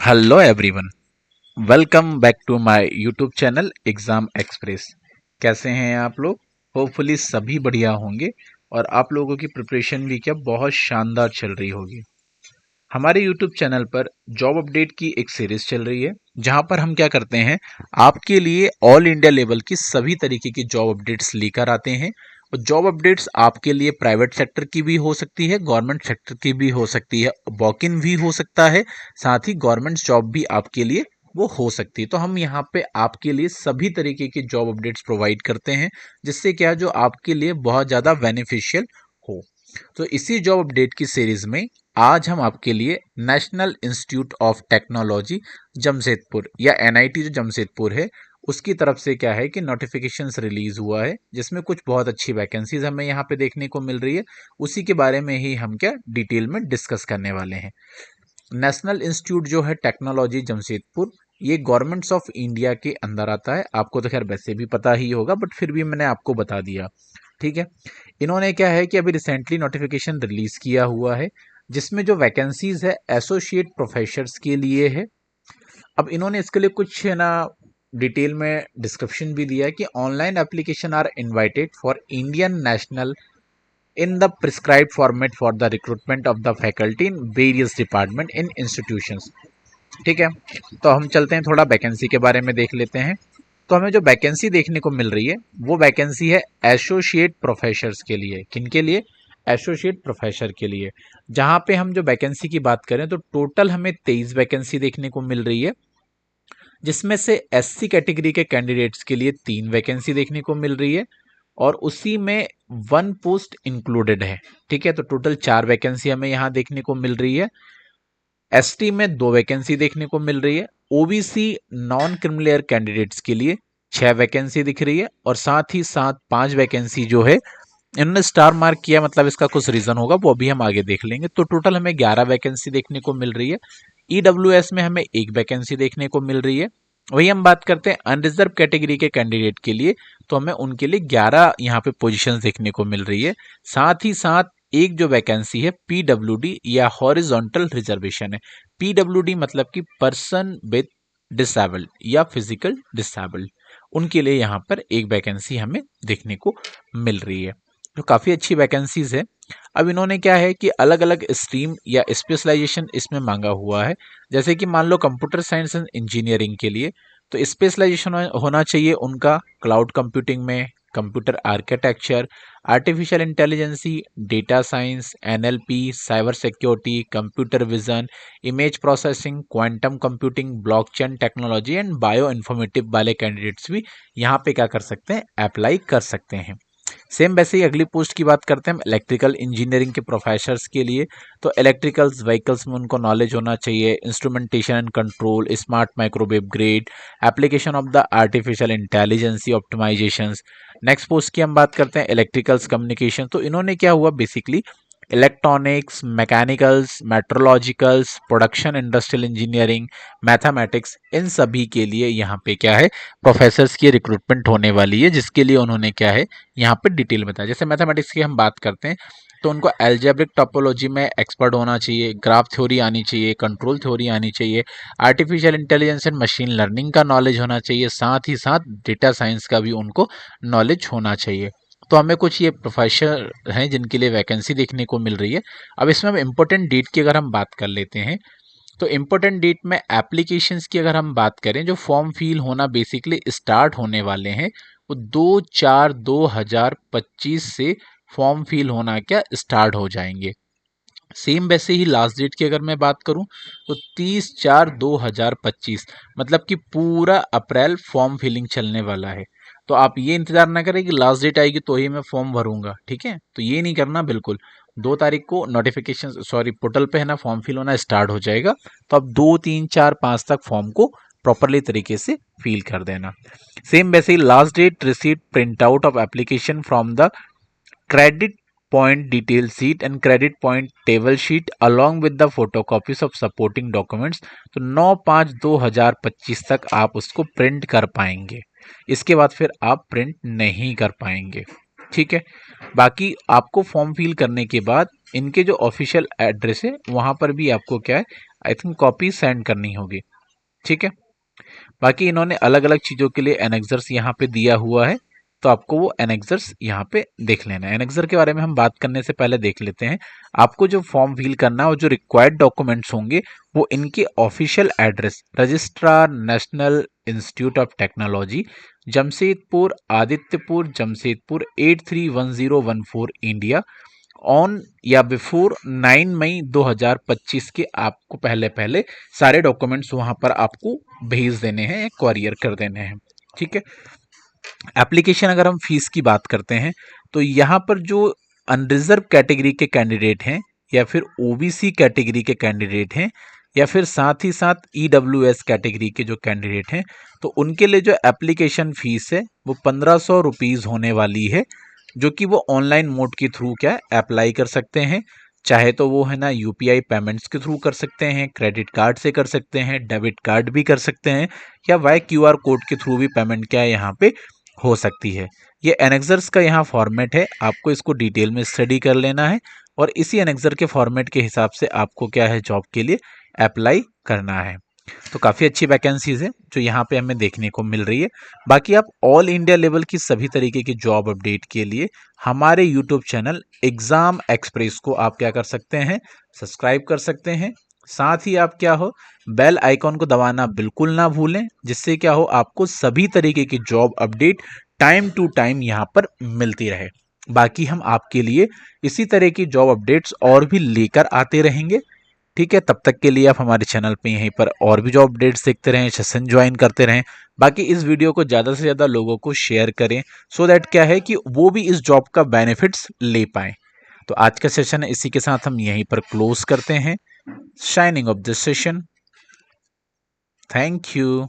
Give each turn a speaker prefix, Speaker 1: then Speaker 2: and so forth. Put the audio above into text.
Speaker 1: Hello everyone, welcome back to my YouTube channel exam express. कैसे हैं आप लोग? होपफुली सभी बढ़िया होंगे और आप लोगों की प्रिपरेशन भी क्या बहुत शानदार चल रही होगी। हमारे यूट्यूब चैनल पर जॉब अपडेट की एक सीरीज चल रही है जहां पर हम क्या करते हैं, आपके लिए ऑल इंडिया लेवल की सभी तरीके की जॉब अपडेट्स लेकर आते हैं। और जॉब अपडेट्स आपके लिए प्राइवेट सेक्टर की भी हो सकती है, गवर्नमेंट सेक्टर की भी हो सकती है, वॉक इन भी हो सकता है, साथ ही गवर्नमेंट जॉब भी आपके लिए वो हो सकती है। तो हम यहाँ पे आपके लिए सभी तरीके की जॉब अपडेट्स प्रोवाइड करते हैं, जिससे क्या जो आपके लिए बहुत ज़्यादा बेनिफिशियल हो। तो इसी जॉब अपडेट की सीरीज में आज हम आपके लिए national institute of technology Jamshedpur या एनआईटी जो जमशेदपुर है उसकी तरफ से क्या है कि नोटिफिकेशंस रिलीज हुआ है, जिसमें कुछ बहुत अच्छी वैकेंसीज हमें यहाँ पे देखने को मिल रही है। उसी के बारे में ही हम क्या डिटेल में डिस्कस करने वाले हैं। नेशनल इंस्टीट्यूट जो है टेक्नोलॉजी जमशेदपुर, ये गवर्नमेंट्स ऑफ इंडिया के अंदर आता है। आपको तो खैर वैसे भी पता ही होगा, बट फिर भी मैंने आपको बता दिया। ठीक है, इन्होंने क्या है कि अभी रिसेंटली नोटिफिकेशन रिलीज किया हुआ है, जिसमें जो वैकेंसीज है एसोसिएट प्रोफेसर्स के लिए है। अब इन्होंने इसके लिए कुछ है ना डिटेल में डिस्क्रिप्शन भी दिया है कि online application are invited for Indian national in the prescribed format for the recruitment of the faculty in various department in institutions। ठीक है, तो हम चलते हैं थोड़ा वैकेंसी के बारे में देख लेते हैं। तो हमें जो वैकेंसी देखने को मिल रही है वो वैकेंसी है एसोसिएट प्रोफेसर्स के लिए। किन के लिए? एसोसिएट प्रोफेसर के लिए। जहां पे हम जो वैकेंसी की बात करें तो टोटल हमें 23 वैकेंसी देखने को मिल रही है, जिसमें से एससी कैटेगरी के कैंडिडेट्स के लिए 3 वैकेंसी देखने को मिल रही है और उसी में 1 पोस्ट इंक्लूडेड है। ठीक है, तो टोटल 4 वैकेंसी हमें यहाँ देखने को मिल रही है। एसटी में 2 वैकेंसी देखने को मिल रही है। ओबीसी नॉन क्रिमिनल कैंडिडेट्स के लिए 6 वैकेंसी दिख रही है और साथ ही साथ 5 वैकेंसी जो है इन्होंने स्टार मार्क किया, मतलब इसका कुछ रीजन होगा वो अभी हम आगे देख लेंगे। तो टोटल हमें 11 वैकेंसी देखने को मिल रही है। ईडब्ल्यूएस में हमें 1 वैकेंसी देखने को मिल रही है। वही हम बात करते हैं अनरिजर्व कैटेगरी के कैंडिडेट के लिए, तो हमें उनके लिए 11 यहाँ पे पोजीशंस देखने को मिल रही है। साथ ही साथ एक जो वैकेंसी है पीडब्ल्यूडी या हॉरिजॉन्टल रिजर्वेशन है। पीडब्ल्यूडी मतलब कि पर्सन विद डिसेबल्ड या फिजिकल डिसेबल्ड, उनके लिए यहाँ पर एक वैकेंसी हमें देखने को मिल रही है, जो काफ़ी अच्छी वैकेंसीज है। अब इन्होंने क्या है कि अलग अलग स्ट्रीम या स्पेशलाइजेशन इसमें मांगा हुआ है। जैसे कि मान लो कंप्यूटर साइंस एंड इंजीनियरिंग के लिए तो स्पेशलाइजेशन होना चाहिए उनका क्लाउड कंप्यूटिंग में, computer architecture, artificial intelligence, data science, NLP, cyber security, computer vision, image processing, quantum computing, blockchain technology and bio informative वाले कैंडिडेट्स भी यहाँ पे क्या कर सकते हैं, अप्लाई कर सकते हैं। सेम वैसे ही अगली पोस्ट की बात करते हैं इलेक्ट्रिकल इंजीनियरिंग के प्रोफेसर्स के लिए। तो इलेक्ट्रिकल्स व्हीकल्स में उनको नॉलेज होना चाहिए, instrumentation and control, smart microwave grade, application of the artificial intelligence optimisations. Next post की हम बात करते हैं इलेक्ट्रिकल्स कम्युनिकेशन। तो इन्होंने क्या हुआ basically electronics, mechanicals, metrologicals, production industrial engineering, mathematics, इन सभी के लिए यहाँ पे क्या है प्रोफेसर्स की रिक्रूटमेंट होने वाली है, जिसके लिए उन्होंने क्या है यहाँ पे डिटेल बताया। जैसे मैथमेटिक्स की हम बात करते हैं तो उनको एल्जेब्रिक टोपोलॉजी में एक्सपर्ट होना चाहिए, ग्राफ थ्योरी आनी चाहिए, कंट्रोल थ्योरी आनी चाहिए, artificial intelligence and machine learning का नॉलेज होना चाहिए, साथ ही साथ डेटा साइंस का भी उनको नॉलेज होना चाहिए। तो हमें कुछ ये प्रोफेसर हैं जिनके लिए वैकेंसी देखने को मिल रही है। अब इसमें हम इम्पोर्टेंट डेट की अगर हम बात कर लेते हैं तो इम्पोर्टेंट डेट में एप्लीकेशंस की अगर हम बात करें, जो फॉर्म फिल होना बेसिकली स्टार्ट होने वाले हैं वो 2/4/2025 से फॉर्म फिल होना क्या स्टार्ट हो जाएंगे। सेम वैसे ही लास्ट डेट की अगर मैं बात करूं तो 30/4/2025, मतलब कि पूरा अप्रैल फॉर्म फिलिंग चलने वाला है। तो आप ये इंतजार ना करें कि लास्ट डेट आएगी तो ही मैं फॉर्म भरूंगा, ठीक है, तो ये नहीं करना बिल्कुल। 2 तारीख को नोटिफिकेशन सॉरी पोर्टल पे है ना फॉर्म फिल होना स्टार्ट हो जाएगा, तो आप 2 3 4 5 तक फॉर्म को प्रॉपरली तरीके से फिल कर देना। सेम वैसे ही last date receipt print out of application from the credit point detail sheet and credit point table sheet along with the photocopies of supporting documents। तो 9/5/2025 तक आप उसको प्रिंट कर पाएंगे, इसके बाद फिर आप प्रिंट नहीं कर पाएंगे। ठीक है, बाकी आपको फॉर्म फिल करने के बाद इनके जो ऑफिशियल एड्रेस है वहां पर भी आपको क्या है, आई थिंक कॉपी सेंड करनी होगी। ठीक है, बाकी इन्होंने अलग अलग चीजों के लिए एनेक्सर्स यहाँ पे दिया हुआ है, तो आपको वो एनेक्सर्स यहाँ पे देख लेना है। एनेक्सर के बारे में हम बात करने से पहले देख लेते हैं, आपको जो फॉर्म फिल करना है और जो रिक्वायर्ड डॉक्यूमेंट्स होंगे वो इनके official address, registrar national institute of technology, Jamshedpur Adityapur Jamshedpur 831014 India, on या बिफोर 9 मई 2025 के आपको पहले पहले सारे डॉक्यूमेंट्स वहां पर आपको भेज देने हैं, क्वारियर कर देने हैं। ठीक है, एप्लीकेशन अगर हम फीस की बात करते हैं तो यहाँ पर जो अनरिजर्व कैटेगरी के कैंडिडेट हैं या फिर ओबीसी कैटेगरी के कैंडिडेट हैं या फिर साथ ही साथ ईडब्ल्यूएस कैटेगरी के जो कैंडिडेट हैं, तो उनके लिए जो एप्लीकेशन फीस है वो 1500 रुपीज़ होने वाली है, जो कि वो ऑनलाइन मोड के थ्रू क्या अप्लाई कर सकते हैं। चाहे तो वो है ना यूपीआई पेमेंट्स के थ्रू कर सकते हैं, क्रेडिट कार्ड से कर सकते हैं, डेबिट कार्ड भी कर सकते हैं, या वाई क्यूआर कोड के थ्रू भी पेमेंट क्या है यहाँ पे हो सकती है। ये एनेक्सर्स का यहाँ फॉर्मेट है, आपको इसको डिटेल में स्टडी कर लेना है और इसी एनेक्सर के फॉर्मेट के हिसाब से आपको क्या है जॉब के लिए अप्लाई करना है। तो काफ़ी अच्छी वैकेंसीज है जो यहाँ पे हमें देखने को मिल रही है। बाकी आप ऑल इंडिया लेवल की सभी तरीके की जॉब अपडेट के लिए हमारे यूट्यूब चैनल एग्जाम एक्सप्रेस को आप क्या कर सकते हैं, सब्सक्राइब कर सकते हैं। साथ ही आप क्या हो, बेल आइकॉन को दबाना बिल्कुल ना भूलें, जिससे क्या हो आपको सभी तरीके की job update time to time यहाँ पर मिलती रहे। बाकी हम आपके लिए इसी तरह की जॉब अपडेट्स और भी लेकर आते रहेंगे। ठीक है, तब तक के लिए आप हमारे चैनल पे यहीं पर और भी जॉब अपडेट्स देखते रहें, सेशन ज्वाइन करते रहें। बाकी इस वीडियो को ज़्यादा से ज़्यादा लोगों को शेयर करें, सो दैट क्या है कि वो भी इस जॉब का बेनिफिट्स ले पाएं। तो आज का सेशन इसी के साथ हम यहीं पर क्लोज करते हैं। Shining of this session, thank you.